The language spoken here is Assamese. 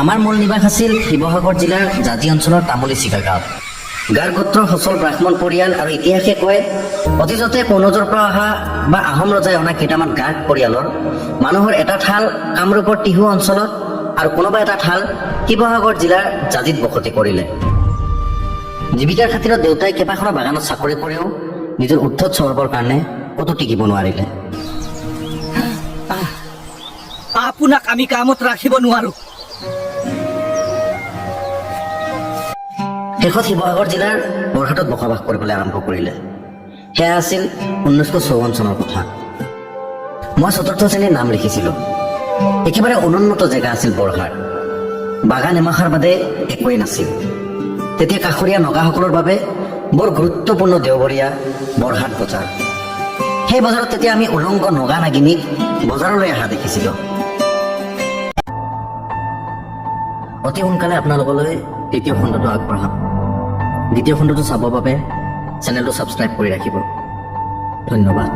আমাৰ মূল নিবাস আছিল শিৱসাগৰ জিলাৰ জাজি অঞ্চলৰ তামুলী চিকা গাঁৱত। গাৰ গোত্ৰৰ সচল ব্ৰাহ্মণ পৰিয়াল আৰু ইতিহাসে কয় অতীজতে কনৌজৰ পৰা অহা বা আহোম ৰজাই অনা কেইটামান গাঁগ পৰিয়ালৰ মানুহৰ এটা ঠাল কামৰূপৰ টিহু অঞ্চলত আৰু কোনোবা এটা ঠাল শিৱসাগৰ জিলাৰ জাজিত বসতি কৰিলে। জীৱিকাৰ খাতিৰত দেউতাই কেইবাখনো বাগানত চাকৰি কৰিও নিজৰ উদ্ধত স্বভাৱৰ কাৰণে ক'তো টিকিব নোৱাৰিলে। আপোনাক আমি কামত ৰাখিব নোৱাৰো। শেষত শিৱসাগৰ জিলাৰ বৰহাটত বসবাস কৰিবলৈ আৰম্ভ কৰিলে। সেয়া আছিল 1954 চনৰ কথা। মই 4ৰ্থ শ্ৰেণীৰ নাম লিখিছিলোঁ। একেবাৰে অনুন্নত জেগা আছিল বৰহাট। বাগান এমাখাৰ বাদে একোৱেই নাছিল। তেতিয়া কাষৰীয়া নগাসকলৰ বাবে বৰ গুৰুত্বপূৰ্ণ দেওবৰীয়া বৰহাট বজাৰ। সেই বজাৰত তেতিয়া আমি উলংগ নগা নাগিনীক বজাৰলৈ অহা দেখিছিলোঁ। অতি সোনকালে আপোনালোকলৈ দ্বিতীয় খণ্ডটো আগবঢ়াম। দ্বিতীয় খণ্ডটো চাবৰ বাবে চেনেলটো ছাবস্ক্ৰাইব কৰি ৰাখিব। ধন্যবাদ।